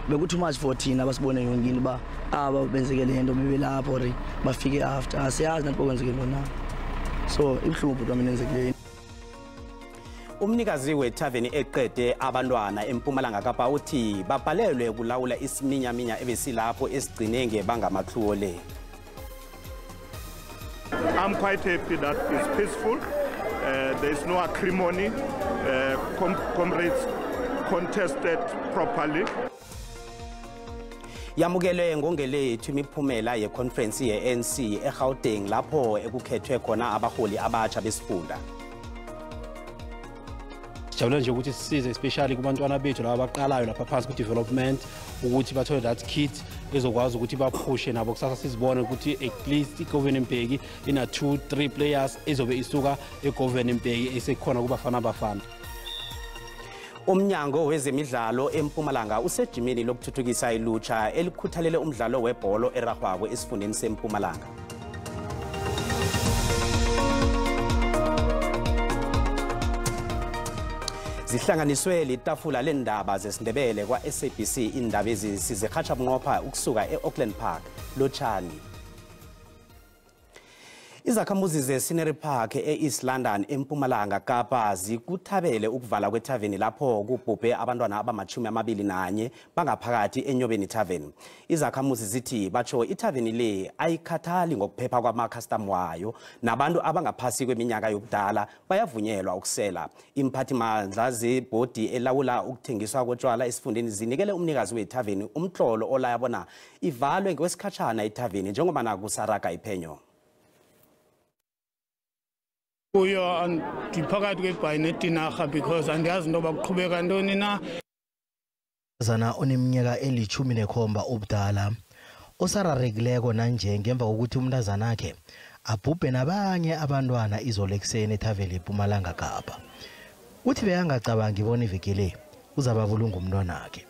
bekuthi uMarch 14 abasibone yongini ba aba benzeke lento bebelapho ori bafike after asiyazi nathi bokwenzeke lona so ibhlungu kwami nenzekile. Umnikazi wethaveni eqede abantwana eMpumalanga Kapa uthi babhalelwe kulawula isiminyaminya ebesilapho esigcine ngebangamakhluwo le. I'm quite happy that it's peaceful. There is no acrimony. Comrades contested properly. Yamukele ngongelethu imiphumela yeConference ye-ANC eGauteng lapho ekukhethwe khona abaholi abatsha besifunda. Sijabula nje ukuthi sisize especially kubantwana bethu laba abaqalayo lapha phansi ku development ukuthi bathole that kit ezokwazi ukuthi baphushe nabo kusasa sizibone ukuthi at least iGauteng ina 2-3 players ezobe isuka eGauteng esekhona kubafana abafana. Umnyango wezemidlalo eMpumalanga usejimini lokuthuthukisa ilutsha elikhuthalele umdlalo weBholo eragwako esifundeni seMpumalanga. Zihlanganiswe litafula lendaba zesiNdebele kwa SABC Iindaba sizekhatsha bunqopha ukusuka eAuckland Park lotshani. Izakhamuzi zeScenery Park eEast London eMpumalanga Kapa zikuthabele ukuvala kwethaveni lapho kubhubhe abantwana abama-21 bangaphakathi enyobeni thaveni. Izakhamuzi zithi batsho ithaveni le ayikhathali ngokuphepha kwama-custom wayo nabantu abangaphasi kweminyaka yobudala bayavunyelwa ukusela. Imphathimandla zebhodi elawula ukuthengiswa kotshwala esifundeni zinikele umnikazi wethaveni umtlolo olaya bona ivalwe ngokwesikhatshana ithaveni njengoba nakusaraga iphenyo. Uyo andiphakathi kwebhayinethi narha because andiyazi into bakuqhubeka ntoni na. Zana oneminyaka eli-17 obudala osararekileko nanje ngemva kokuthi umntazana akhe abhubhe nabanye abantwana izolo ekuseni ethaveni eMpumalanga Kapa. Uthi beyangacabangi bona iveke le uzababulunga umntwana akhe.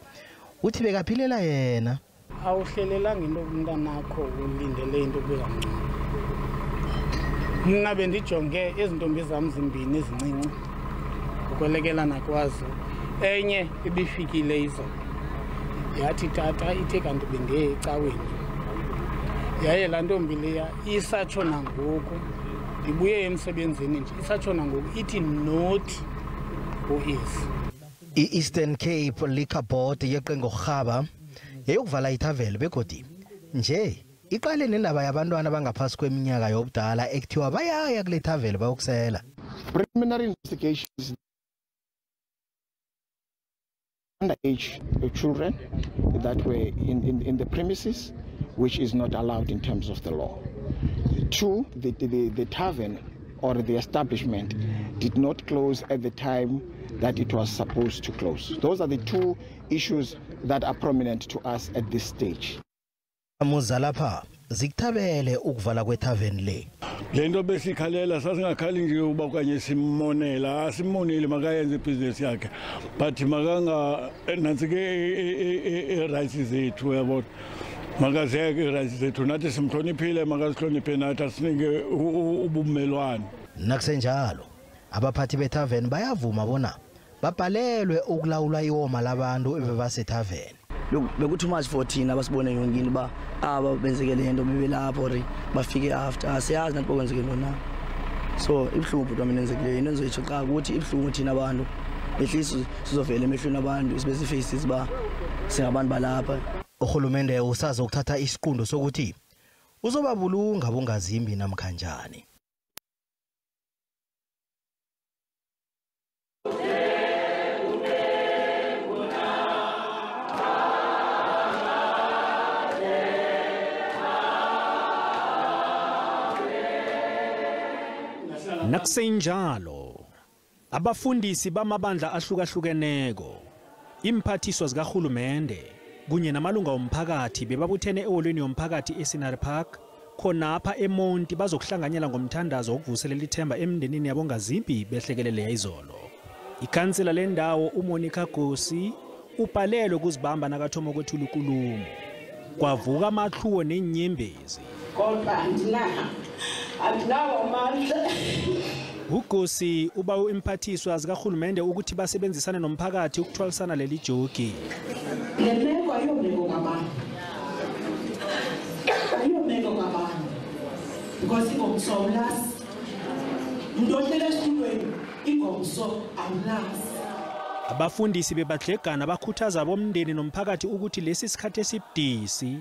Uthi bekaphilela yena. Awuhlelelanga into umntanakho ulindele into kuzamnceda. Mina bendijonge ezintombi zami zimbini ezincinci ukwelekelana kwazo enye ibifikile izolo yathi tata ithe kanti bendiye ecaweni yaye laa ntombi leya isatsho nangoku ndibuye emsebenzini nje isatsho nangoku ithi not who-is. I-Eastern Cape Liquor Board yeqengo rhaba yayokuvala ithaveni begodi nje iqale nendaba yabantwana bangaphasi kweminyaka yobudala ekuthiwa bayaya kule thaveni bayokusela. Preliminary investigations underage children that were in the premises, which is not allowed in terms of the law. 2, the tavern or the establishment did not close at the time that it was supposed to close. Those are the 2 issues that are prominent to us at this stage. Muzalapha zikuthabele ukuvala kwethaveni le. Lento besikhalela sasingakhali nje uba kanye simonela asimonile makayenze ibusiness yakhe but makanga nantsike rights zethu yabo makazeke rights zethu nathi simhloniphile makazihloniphe nathi asinike ubumelwane. Nakusenjalo abaphathi bethaveni bayavuma bona babhalelwe ukulawula iwoma labantu ebebasethaveni. Bekuthi uMarch 14 abasibone yongini ba aba benzeke lento bebelapho ori bafike after asiyazi nathi bokwenzeke lona so ibhlungu kwami nenzekile into enzoyitsho xa ukuthi ibhlungu thina abantu behlisi sizovela emehlweni abantu isibese faces ba singabantu balapha. Uhulumende usaze ukuthatha isiqundo sokuthi uzobabulunga bongazimbi namkhanjani. Nakusenjalo abafundisi bamabandla ahlukahlukeneko imphathiswa zikahulumende kunye namalunga omphakathi bebabuthene eholweni yomphakathi eScenery Park khonapha eMonti bazokuhlanganyela ngomthandazo wokuvuselela ithemba emndenini yabongazimbi behlekelele izolo. Ikhansela lendawo uMonica Gosi ubhalelwe ukuzibamba nakathoma kwethula ikulumo kwavuka amakhluwo nenyembezi. uGosi uba imphathiswa zikahulumende ukuthi basebenzisane nomphakathi ukuthwalisana leli jogi. Le meko because ingomso awulazi. Umuntu ohlele esitulweni ingomso awulazi. Abafundisi bebadlegana bakhuthaza bomndeni nomphakathi ukuthi lesi sikhathi esibudisi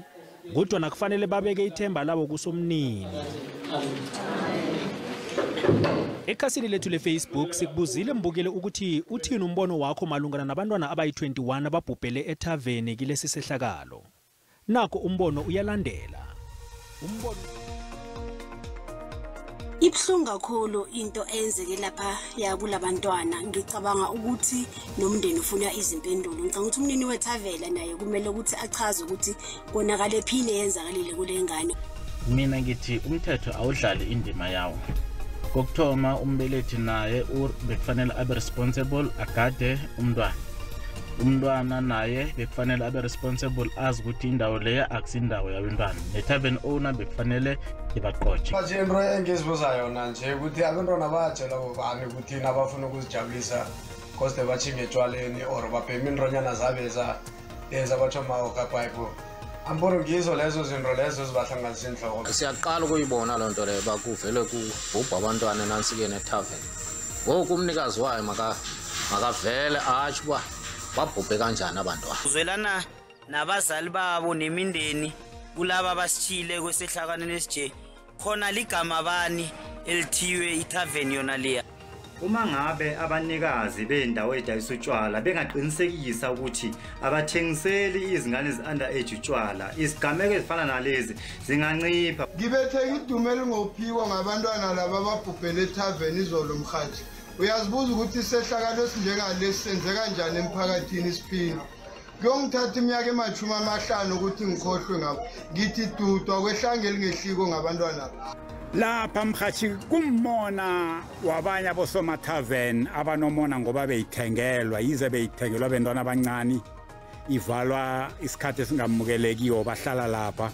kodwa nakufanele babeke ithemba labo kusomnini. Ekhasini lethu leFacebook sikubuzile mbukele ukuthi uthini umbono wakho malungana nabantwana abayi-21 ababhubhele ethaveni kilesi sehlakalo. Nako umbono uyalandela. Umbono Ibhlungu kakhulu into eyenzeke lapha yakulabantwana. Ngicabanga ukuthi nomndeni ufuna izimpendulo. Ngicabanga ukuthi umnini wethavela naye kumele ukuthi achaze ukuthi konakale phine yenzakalile kule ngane. Mina ngithi umthetho awudlali indima yawo. Kokuthoma umbelethi naye bekufanele abe responsible agade umntwana. Umntwana naye bekufanele abe responsible azi ukuthi indawo leya akusindawo yabantwana. Netavern owner bekufanele ibaqotshe. Manje into engizibuza yona nje ukuthi abantwana bayatshela bobani ukuthi nabafuna ukuzijabulisa koste bachinge etshwaleni or babheme indronyana zabeza bathoma ukapipe. Ambona ngizo lezo zinto lezo zibahlanganisa inhloko. Siyaqala ukuyibona loo nto leyo bakuvele kubhubha abantwana nansi-ke netavern. Ngoku umnikazi wayo makavele atsho uba babhubhe kanjani abantwana. Uzwelana nabazali babo nemindeni kulaba abasithile kwesehlakaneni esije khona ligama bani elithiwe ithaveni yona leya. Uma ngabe abanikazi bendawo edayisa utshwala bengaqinisekisa ukuthi abathengiseli izingane ezi-underage utshwala, izigameko ezifana nalezi zingancipha. Ngibethe idumela ngophiwa ngabantwana laba ababhubhele ethaveni izolo mhathi. Uyazibuza ukuthi isehlakalo esinjengalesi senzeka kanjani emphakathini isiphini. Kuyongithatha iminyaka ema-50 ukuthi ngikhohlwe ngabo. Ngithi dudwa kwehlanga elingehliko ngabantwana. Lapha mhathi kummona wabanye abosomathaveni abanomona ngoba beyithengelwa yize beyithengelwa bentwana abancane ivalwa isikhathi esingamukelekiyo bahlala lapha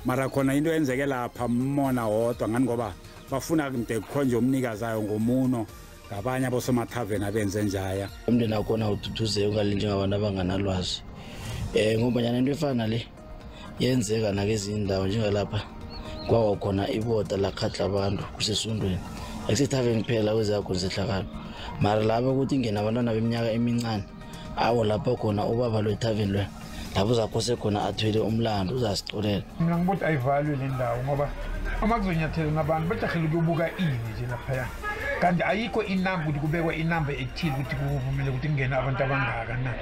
mara khona into yenzeke lapha mmona wodwa ngani ngoba bafuna nje kukhonje umnikazi ayo ngomuno ngabanye abosomathaveni abenze njaya. Umndeni akona ududuze ungalinje ngabantu abanganalwazi. Ngoba nyana into efana le yenzeka nakezinye indawo njengalapha kwawa khona ibota lakhatla abantu kusesundweni. Akusithaveni kuphela kwezakho zehlakalo. Mara lapha ukuthi ingena abantwana beminyaka emincane awo lapha khona ubaba lwethaveni lwe lapho uzakhose khona athwele umlando uzasicolela. Mina ngibuthi ayivalwe le ndawo ngoba uma kuzonyathela nabantu bajahile ukubuka ini nje lapha. Kanti ayikho inamba ukuthi kubekwe inamba ethile ukuthi kuvumele ukuthi kungena abantu abangaka na.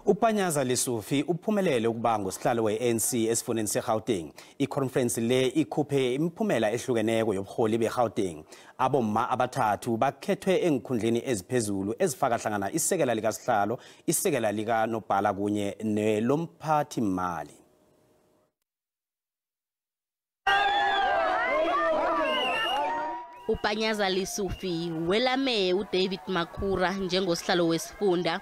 Upanyaza Lesufi uphumelele ukuba ngosihlalo we-ANC esifundeni seGauteng. Ikhonfrensi le ikhuphe imiphumela ehlukeneko yobuholi beGauteng. Abomma abathathu bakhethwe engikhundleni eziphezulu ezifaka hlangana isekela likasihlalo, isekela lika noPhala kunye nelomphathi imali. Upanyaza Lesufi welame uDavid Makhura njengosihlalo wesifunda.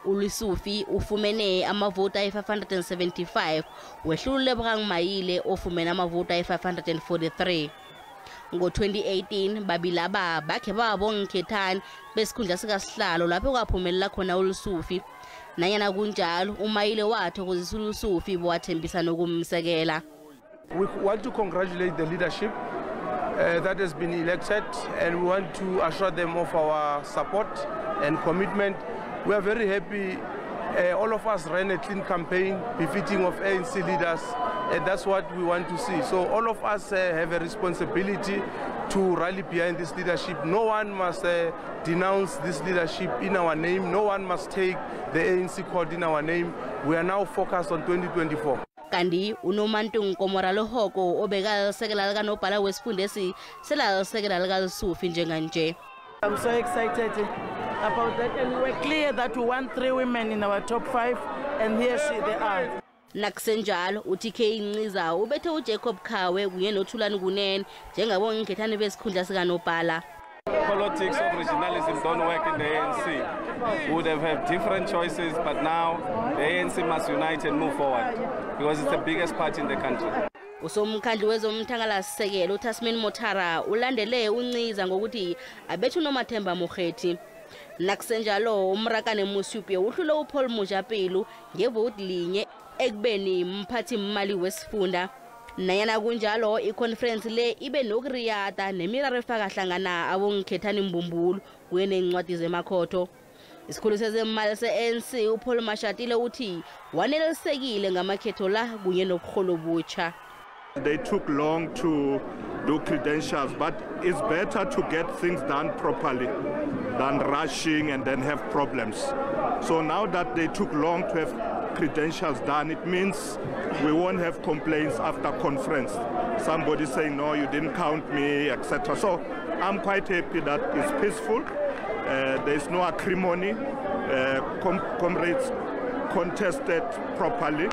uLesufi ufumene amavota ayi-575 wehlulule Mayile ofumene amavota ayi-543. Ngo-2018 babilaba bakhe babonkhethani besikhundla sikasihlalo lapho kwaphumelela khona uLesufi. Nanyana kunjalo uMayile wathokozisa uLesufi bowathembisa nokumsekela. We want to congratulate the leadership that has been elected, and we want to assure them of our support and commitment. We are very happy. All of us ran a clean campaign befitting of ANC leaders, and that's what we want to see. So all of us have a responsibility to rally behind this leadership. No one must denounce this leadership in our name. No one must take the ANC code in our name. We are now focused on 2024. Kandi unomantung komoralo hoko obeka sekela lika noPhala wesifundesi sela sekela lika Lesufi njenganje. I'm so excited about that, and we were clear that we want 3 women in our top 5, and here they are. Nakusenjalo uTK Nciza ubethe uJacob Khawe kunye noThulani Kunene njengabonkhethani besikhundla sika noPhala. Politics of regionalism don't work in the ANC. We would have had different choices, but now the ANC must unite and move forward because it's the biggest party in the country. Usomkhandlu wezomthangalasisekelo uTasmin Mothara ulandele uNciza ngokuthi abethu noMathemba Mogethi. Nakusenjalo uMrakane Musupye uhlule uPaul Mujapilu ngevoti linye. ekubeni mphathi imali wesifunda. Nayana kunjalo ikhonferensi le ibe nokuriyada nemiraro efaka hlangana abongikhethani Mbumbulu kuye nencwadi zemakhotho. Isikhulu sezemali se-ANC uPaul Mashatile uthi wanelisekile ngamakhetho la kunye nobuholo obutsha. They took long to do credentials, but it's better to get things done properly than rushing and then have problems. So now that they took long to have credentials done, it means we won't have complaints after conference. Somebody saying, no, you didn't count me, etc. So I'm quite happy that it's peaceful. There's no acrimony. Comrades contested properly.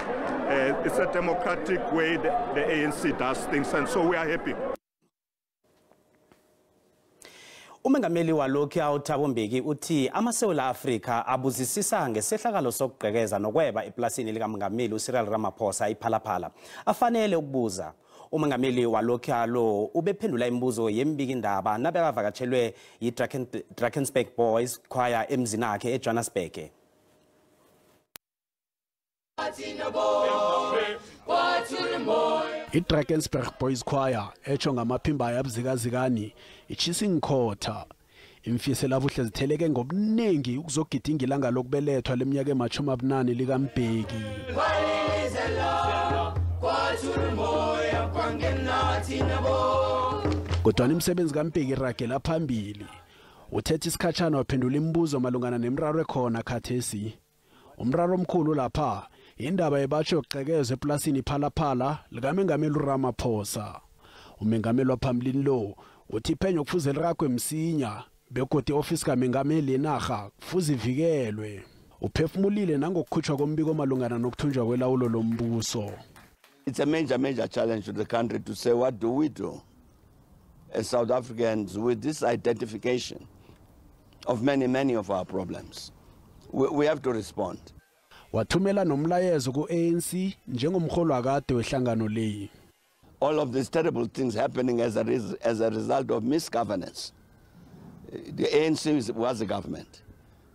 It's a democratic way the ANC does things, and so we are happy. Umengameli walokhu uMbeki uthi amaSewula Afrika abuzisisa ngesehlakalo sokugqekeza nokweba eplasini likaMongameli uCyril Ramaphosa iPhala afanele ukubuza. Umengameli walokhu lo ubephendula imibuzo yeMbikindaba nabekavakatshelwe yiDrakensberg Boys Choir emzini wakhe eJohannesburg. iDrakensberg Boys Choir echo ngamaphimba yabzikazikani ichisa inkhotha imfisela buhle zitheleke ngobuningi ukuzogidinga ilanga lokubelethwa leminyaka ema-28 likaMbeki. Kodwa imisebenzi kaMbeki iragela phambili. Uthethe isikhatshana waphendula imibuzo malungana nemraro ekhona khathesi. Umraro omkhulu lapha indaba yebatsho yokuqekezwa eplasini iPhala likaMengameli uRamaphosa. Umengameli waphambili lo uthi iphenyo kufuze lirakwe msinya begodi iofisi kaMengameli enarha kufuze ivikelwe. Uphefumulile nangokukhutshwa kombiko malungana nokuthunjwa kwelawulo lombuso. It's a major challenge to the country to say, what do we do as South Africans with this identification of many of our problems? We have to respond. Wathumela nomlayezo ku-ANC njengomholo akade wehlangano leyi. All of these terrible things happening as a result of misgovernance. The ANC was a government.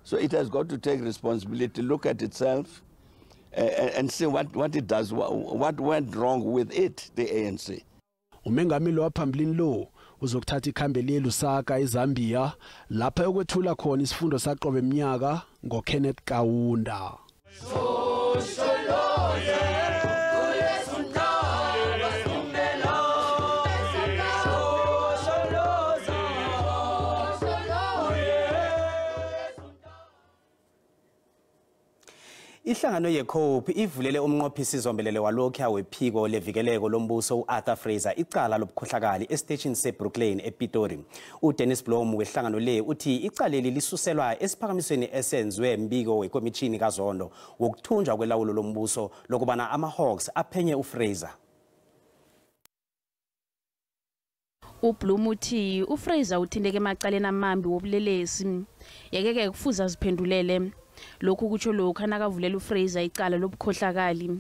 So it has got to take responsibility, look at itself, and see what it does, what went wrong with it, the ANC. Umengameli waphambilini lo uzokuthatha ikhambe leLusaka eZambia lapha yokwethula khona isifundo saqobe eminyaka ngoKenneth Kaunda. Ihlangano yeCOPE ivulele umnqophisi zombelele walokhu wephiko levikeleko lombuso uArthur Fraser icala lobukhohlakali esiteshini seBrooklyn ePitori. uDennis Blom wehlangano le uthi icaleli lisuselwa esiphakamisweni esenzwe mbiko wekomitshini kaZondo wokuthunjwa kwelawulo lombuso lokubana amaHawks aphenye uFraser. uBlum uthi uFraser uthindeke emacaleni amambi wobulelesi yekeke kufuza ziphendulele. Lokhu kutsho lokhu anakavulela uFraser icala lobukhohlakali.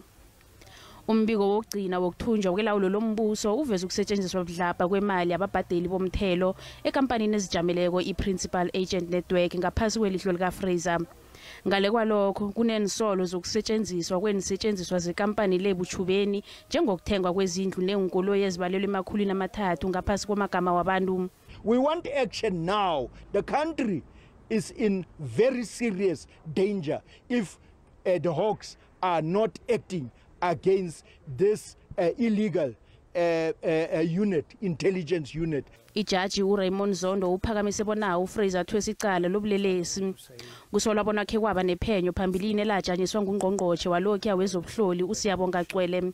Umbiko wokugcina wokuthunjwa kwelawulo lombuso uveza ukusetshenziswa budlabha kwemali ababhadeli bomthelo ekampanini ezijameleko iPrincipal Agent Network ngaphasi kwelihlo likaFraser. Ngale kwalokho kunenisolo zokusetshenziswa kwenisetshenziswa zekampani lebuchubeni njengokuthengwa kwezindlu nezinkoloyi ezibalelwe emakhulwini amathathu ngaphasi kwamagama wabantu. We want action now. The country is in very serious danger if the Hawks are not acting against this illegal intelligence unit. Ijaji uRaymond Zondo uphakamise bona uFraser athwesa icala lobulelesi. Kusolwa bona ke kwaba nephenyo phambilini elajanyiswa ngungqongqotshe walokhu wezobuhloli uSiyabonga Cwele.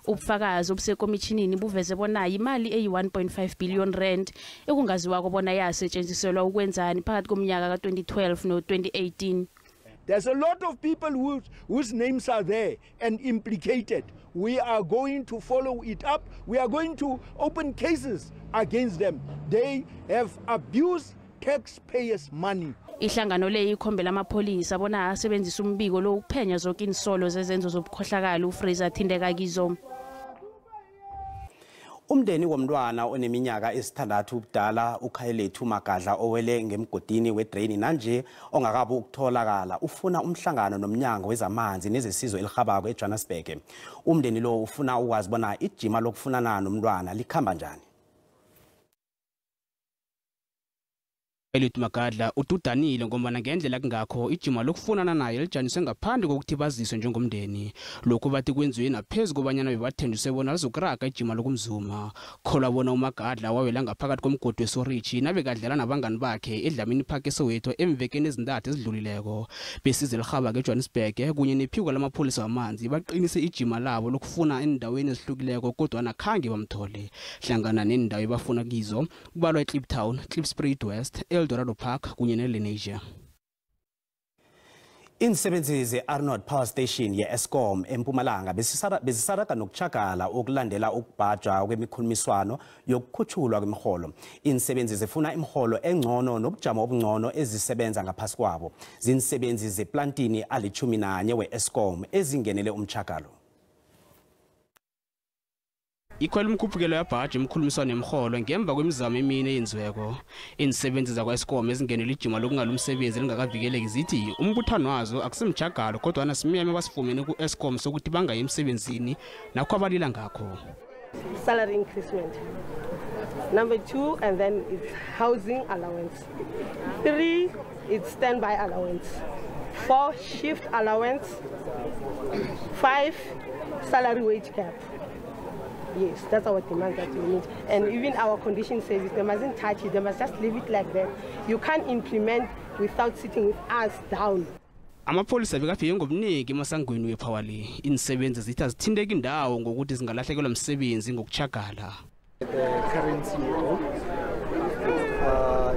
Ubufakazi obusekomithinini buveze bona imali eyi-1.5 billion rand ekungaziwa kubona yasetshenziselwa ukwenzani phakathi komnyaka ka-2012 no-2018. There's a lot of people whose names are there and implicated. We are going to follow it up. We are going to open cases against them. They have abused taxpayers' money. Ihlangano le ikhombela amapholisa bona asebenzisa umbiko lo ukuphenya zonke insolo zezenzo zobukhohlakali uFraser athindeka kizo. Umndeni womntwana oneminyaka esithandathu ubudala uKhayalethu Magadla owele ngemgodini wedrain nanje ongakabi ukutholakala ufuna umhlangano nomnyango wezamanzi nezesizo elihabako eJohannesburg. Umndeni lo ufuna ukwazi bona ijima lokufunana nomntwana likhamba njani. Khayalethu Magadla ududanile ngoba ngendlela kungakho ijima lokufunana naye lijaniswe ngaphandle kokuthi baziswe njengomndeni. Lokho bathi kwenziwe naphezulu kobanyana bebathenjiswe bona lizokuraga ijima lokumzuma. Khola bona uMagadla wawela ngaphakathi komgodi weSorich nabekadlala nabangani bakhe eDlamini Park eSoweto emvekeni ezintathu ezidlulileko. Besize lihabako eJohannesburg kunye nephiko lamapholisa wamanzi baqinise ijima labo lokufuna endaweni ezihlukileko kodwa nakhange bamthole. Hlangana nendawo ebafuna kizo kubalwa eKliptown, Klipspruit West, Eldorado Park kunye neLenasia. Insebenzi ze-Arnold Power Station ye-Eskom eMpumalanga bezisaraga nokuchakala okulandela ukubhajwa kwemikhulumiswano yokukhutshulwa kwemiholo. Insebenzi zifuna imiholo engcono nobujamo obungcono ezisebenza ngaphasi kwabo. Zinsebenzi zeplantini ali-11 we-Eskom ezingenele umchakalo. Ikhwela umkhuphukelo yabhaji emkhulumiswano nemiholo ngemva kwemizamo emine eyenziweko. Insebenzi zakwa-Eskom ezingenele ijima lokungalumsebenzi lingakavikeleki zithi umbuthano wazo akusimjagalo kodwa nasimeme basifumene ku-Eskom sokuthi bangayi emsebenzini nakho abalila ngakho. Salary increasement. Number 2, and then it's housing allowance. 3, it's standby allowance. 4, shift allowance. 5, salary wage cap. Yes, that's our demand that we need. And even our condition service, they mustn't touch it. They must just leave it like that. You can't implement without sitting with us down. Amapholisa bekafike ngobuniki emasangweni wephawali. Insebenzi zithi azithindeka indawo ngokuthi zingalahlekelwa umsebenzi ngokuchagala. The current CEO,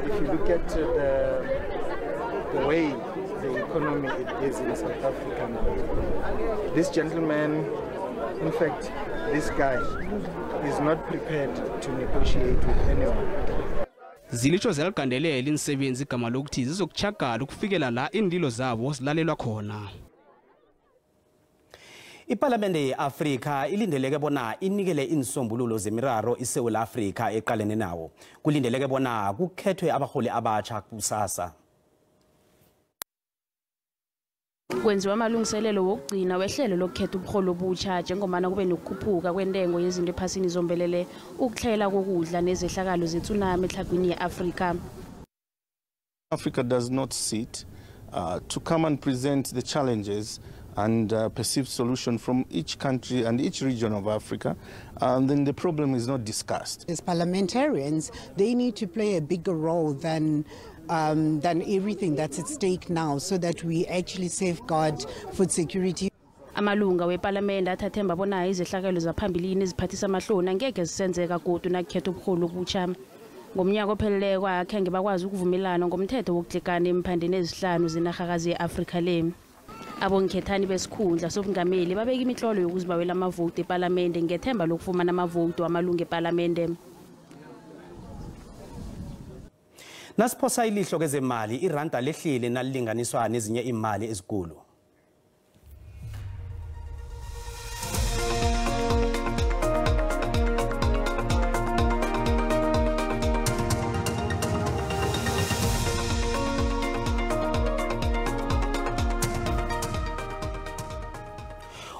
if you look at the way the economy is in South Africa now, this gentleman, in fact, this guy is not prepared to negotiate with anyone. Zilitsho zeligandelela insebenzi igama lokuthi zizokuchagala ukufikela la indilo zabo zilalelwa khona. Ipalamende yeAfrikha ilindeleke bona inikele insombululo zemiraro iSouth Africa eqalene nawo. Kulindeleke bona kukhethwe abaholi abatsha kusasa. Kwenziwa amalungiselelo wokugcina wehlelo lokukhetha ubuholo obutsha njengomana kube nokukhuphuka kwentengo yezinto ephasini zombelele ukuhlela kokudla nezehlakalo zetsunami ehlagwini yeAfrika. Africa does not sit to come and present the challenges and perceived solution from each country and each region of Africa, and then the problem is not discussed. As parliamentarians, they need to play a bigger role than everything that's at stake now, so that we actually safeguard food security. Amalunga wePalamende athathemba bona izehlakalo zaphambilini eziphathisa amahloni angeke zisenzeka kodwa nakhetha ubuholo obutsha. Ngomnyaka ophelele kwakhe bakwazi ukuvumelana ngomthetho wokudlekana emphandeni ezihlanu zenarhakazi yeAfrika le. Abonkhethani besikhundla sobungameli babeka imihlolo yokuzibawela amavoti ePalamende ngethemba lokufumana amavoti wamalunga ePalamende. Nasiphosa ilihlo kezemali iranda lehlile nalilinganiswa nezinye imali ezikulu.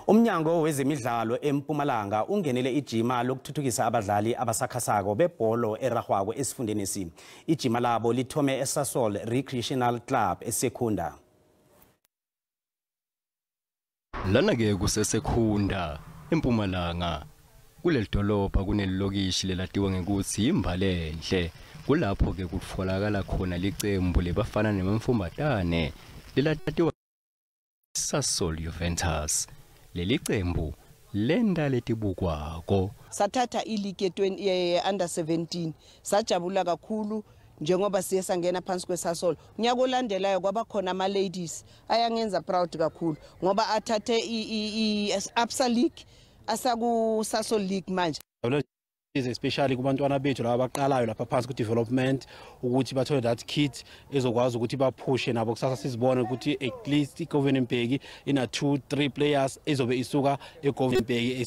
Umnyango wezemidlalo eMpumalanga ungenele ijima lokuthuthukisa abadlali abasakhasako beBholo eragwako esifundeni esi. Ijima labo lithome eSasol Recreational Club eSekhunda. Lana ke kuseSekhunda eMpumalanga kuleli dolobha kunelilokishi lelatiwa ngekuthi Imbalenhle. Kulapho ke kutfolakala khona licembu lebafana nemamfumbatane lelatiwa Sasol Juventus. Leli cembu lenda letibukwako sathatha iligi under 17 sajabula kakhulu njengoba siye sangena phansi kweSasol. Unyaka olandelayo kwaba khona ama ladies ayangenza proud kakhulu ngoba athathe i-Absa League asaku Sasol League manje. Especially kubantwana bethu laba abaqalayo lapha phansi ku development ukuthi bathole that kit ezokwazi ukuthi baphushe nabo kusasa sizibone ukuthi at least iGauteng ina 2-3 players ezobe isuka eGauteng.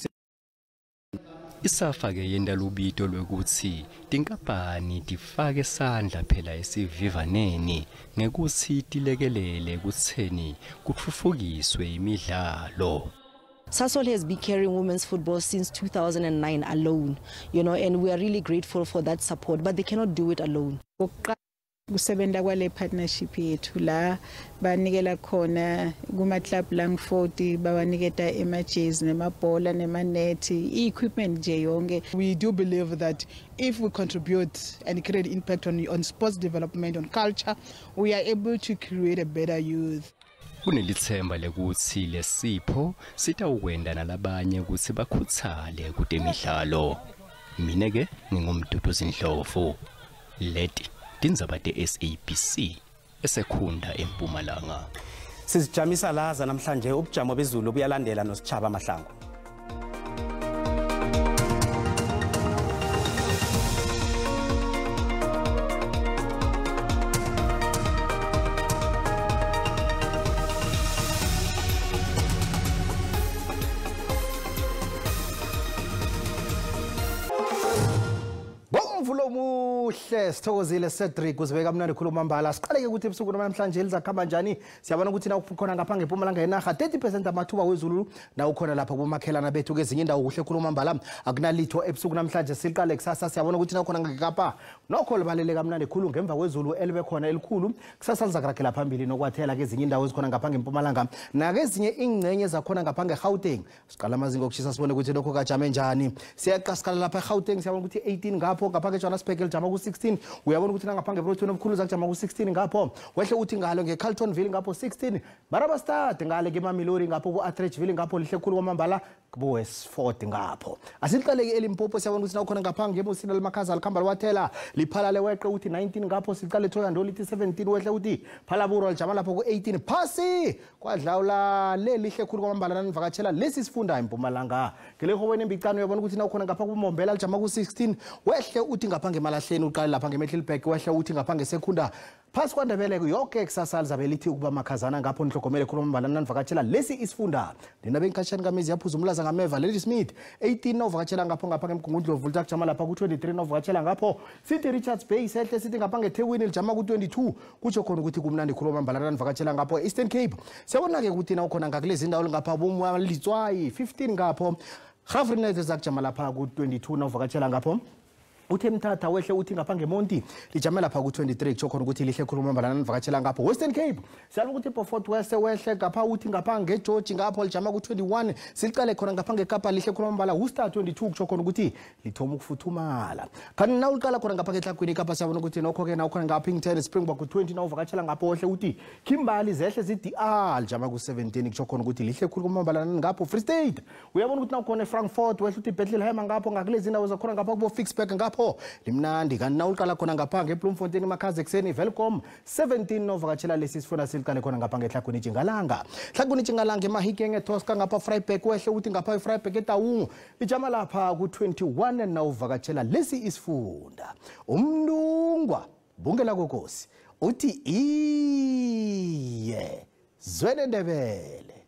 Isafa-ke yenda lubito lwekuthi tinkampani tifake sandla phela esivivaneni ngekuthi tilekelele kutheni kutfutfukiswe imidlalo. Sasol has been carrying women's football since 2009 alone, and we are really grateful for that support, but they cannot do it alone. Kusebenza kwale partnership yethu la banikela khona kuma club lang 40 bawaniketa emajezi nemabhola nemanethi equipment nje yonke. We do believe that if we contribute and create impact on sports development, on culture, we are able to create a better youth. Kunelithemba lekuthi lesipho sitawukwenda nalabanye ukuthi bakhuthale kutemidlalo. Mina ke ngingumduduzi Ndlovu. Leti tindzaba te-SABC esekhunda eMpumalanga. Sizijamisa laza namhlanje ubujamo bezulu buyalandela noSichaba Mahlangu. Muhle sithokozile Cedric uzibeka mnandi khuluma mbala siqaleke ukuthi ebusuku namhlanje lizakhamba njani siyabona ukuthi nawukhona ngapha ngeMpumalanga yenaga 30% amathuba wezulu nawo khona lapha kumakhelana bethu kezinye indawo kuhle khuluma mbala akunalitho ebusuku namhlanje siqale kusasa siyabona ukuthi nawukhona ngekapa nokho libaleleka mnandi khulu ngemva kwezulu elibe khona elikhulu kusasa lizakurakela phambili nokwathela kezinye indawo ezikhona ngapha ngeMpumalanga nakezinye ingcenye zakhona ngapha ngeGauteng siqala amazinga okushisa sibone ukuthi lokho kajame njani siyaqasikala lapha eGauteng siyabona ukuthi 18 ngapho ngapha keJohannesburg lijama ku16 uyabona ukuthi ngapha ngeProton obukhulu zakujama ku16 ngapho wehle uthi ngalo ngeCarltonville ngapho 16 Barabastad ngale keMamelodi ngapho kuArthurville ngapho lihle khulu kwamambala kuWestford ngapho asiqaleke eLimpopo siyabona ukuthi nawukhona ngapha ngeBusina lemakhaza likhamba liwathela liphala leweqe uthi 19 ngapho siqale Thoyandolo lithi 17 wehle uthi Phalaburo lijama lapho ku18 phasi kwadlawula lihle khulu kwamambala nanivakatshela lesi sifunda eMpumalanga ngelehobweni embicano uyabona ukuthi nawukhona ngapha kuMombela lijama ku16 wehle uthi ngapha ngemalahleni uqale lapha ngeMiddelburg wehle uthi ngapha ngeSekunda phasi kwaNdebele yonke kusasa lizabe lithi ukuba makhazana ngapho nihlogomele khuluma mbala nanivakatshela lesi isifunda ndinabe inkhatshana kamezi yaphuza umlaza ngameva Lady Smith 18 novakatshela ngapho ngeMgungundlovu lithi kujama lapha ku23 novakatshela ngapho sithi Richards Bay sehle sithi ngapha ngeThekwini lijama ku22 kutsho khona ukuthi kumnandi khuluma mbala nanivakatshela ngapho Eastern Cape siyabona ke ukuthi nawukhona ngakulezi indawo ngapha bomlitswayi 15 ngapho Khafrinete zakujama lapha ku22 novakatshela ngapho uThemthatha wehle uthi ngapha ngeMonti lijame lapha ku23 kutsho khona ukuthi lihle khuluma mbala nanivakatshela ngapho Western Cape siyabona ukuthi Beaufort West wehle ngapha uthi ngapha ngeGeorge ngapho lijama ku21 siqale khona ngapha ngeKapa lihle khuluma mbala uStar 22 kutsho khona ukuthi lithoma ukufuthumala kanti nawuqala khona ngapha ngeTlakwini iKapa siyabona ukuthi nokho ke nawukhona ngapha iNgton Springbok ku20 nawuvakatshela ngapho wehle uthi Kimbali zehle ziDR lijama ku17 kutsho khona ukuthi lihle khuluma mbala ngapho Free State uyabona ukuthi nawukhona eFrankfurt wehle uthi Bethlehem ngapho ngakulezi indawo zakhona ngapha kubo Fixburg ngapho limnandi kanti nawuqala khona ngapha ngeBloemfontein emakhaza ekseni Welcome 17 novakatshela lesi sifuna siqale khona ngapha ngeTlakwini Jingalanga Tlakwini Jingalanga eMahikeng eTosca ngapha Vryburg wehle uthi ngapha eVryburg eTaung lijama lapha ku21 nawuvakatshela lesi isifunda umnungwa bungela kokosi uthi iye zesiNdebele